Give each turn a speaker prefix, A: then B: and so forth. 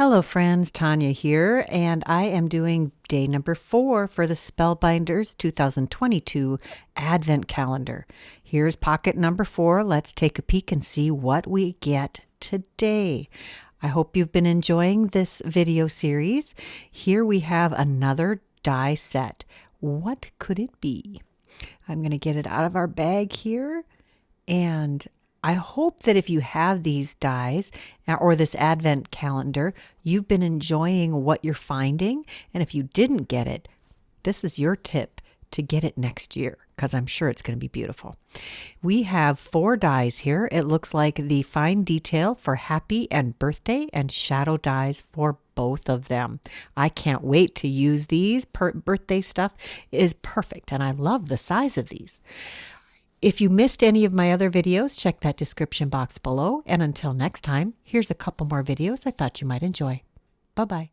A: Hello friends, Tanya here, and I am doing day number 4 for the Spellbinders 2022 Advent Calendar. Here's pocket number 4. Let's take a peek and see what we get today. I hope you've been enjoying this video series. Here we have another die set. What could it be? I'm going to get it out of our bag here, and I hope that if you have these dies or this advent calendar, you've been enjoying what you're finding. And if you didn't get it, this is your tip to get it next year, because I'm sure it's going to be beautiful. We have 4 dies here. It looks like the fine detail for happy and birthday and shadow dies for both of them. I can't wait to use these. Birthday stuff is perfect, and I love the size of these. If you missed any of my other videos, check that description box below. And until next time, here's a couple more videos I thought you might enjoy. Bye-bye.